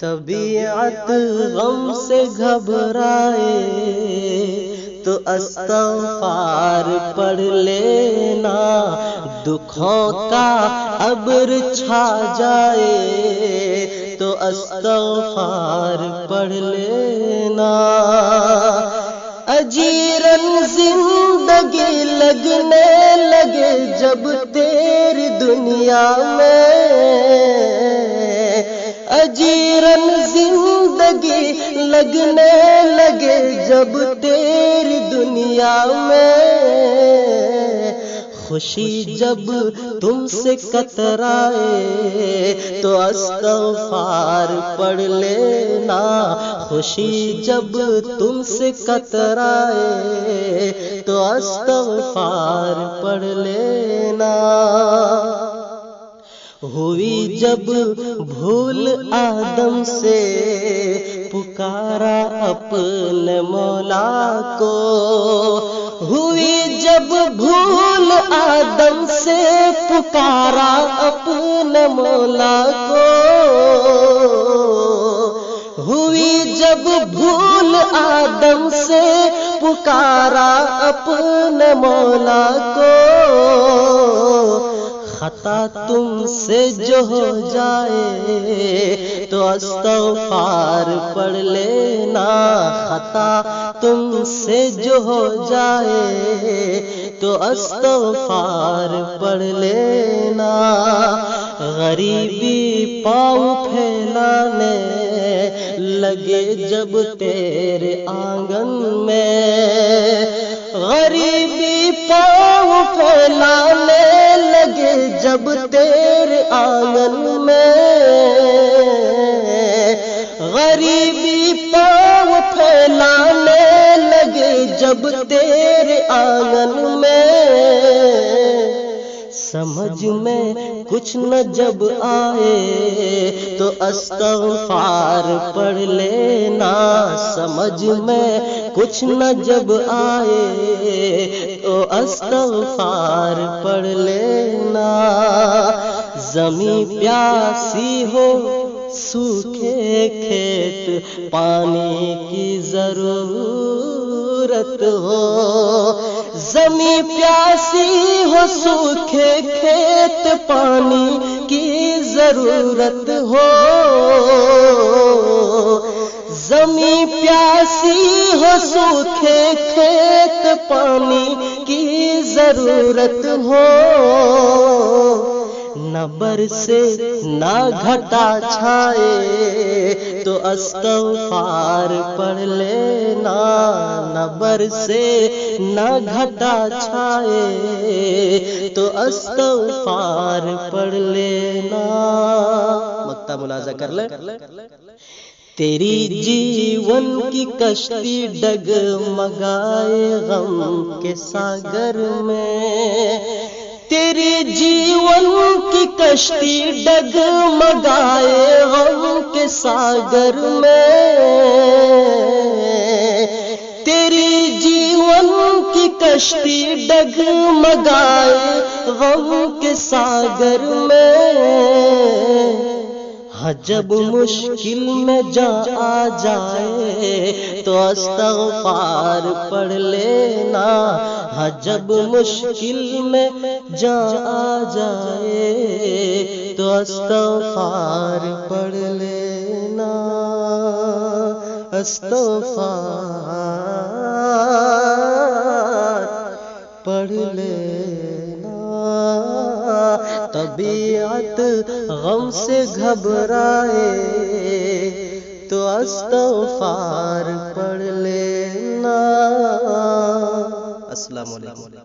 طبیعت غم سے گھبرائے تو استغفار پڑھ لینا، دکھوں کا ابر چھا جائے تو استغفار پڑھ لینا۔ اجیرن زندگی لگنے لگے جب تیری دنیا میں، اجیرن زندگی لگنے لگے جب تیری دنیا میں، خوشی جب تم سے کترائے تو استغفار پڑھ لینا، خوشی جب تم سے کترائے تو استغفار پڑھ لینا۔ ہوئی جب بھول آدم سے پکارا اپنے مولا کو، ہوئی جب بھول آدم سے پکارا اپنے مولا کو، ہوئی جب بھول آدم سے پکارا اپنے مولا کو، خطا تم سے جو ہو جائے تو استغفار پڑھ لینا، خطا تم سے جو ہو جائے تو استغفار پڑھ لینا۔ غریبی پاؤں پھیلانے لگے جب تیرے آنگن میں، غریبی پاؤں پھیلانے لگے جب تیرے آنگن میں، غریبی پاؤں پھیلانے لگے جب تیرے آنگن میں، سمجھ میں کچھ نہ جب آئے تو استغفار پڑھ لینا، سمجھ میں کچھ نہ جب آئے تو استغفار پڑھ لینا۔ زمین پیاسی ہو سوکھے کھیت پانی کی ضرورت ہو، زمین پیاسی ہو سوکھے کھیت پانی کی ضرورت ہو، زمین پیاسی ہو سوکھے کھیت پانی کی ضرورت ہو، نہ برسے نہ گھٹا چھائے تو استغفار پڑھ لینا، نہ برسے نہ گھٹا چھائے تو استغفار پڑھ لینا۔ مقطع ملاحظہ کر لیں۔ تیری جیون کی کشتی ڈگمگائے غم کے ساگر میں، تیری جیون کی کشتی ڈگمگائے غم کے ساگر میں، تیری جیون کی کشتی ڈگمگائے غم کے ساگر میں، جب مشکل میں جا آ جائے تو استغفار پڑھ لینا، جب مشکل میں جا آ جائے تو استغفار پڑھ لینا، استغفار پڑھ لینا۔ طبیعت غم سے گھبرائے تو استغفار پڑھ لینا۔ السلام علیکم۔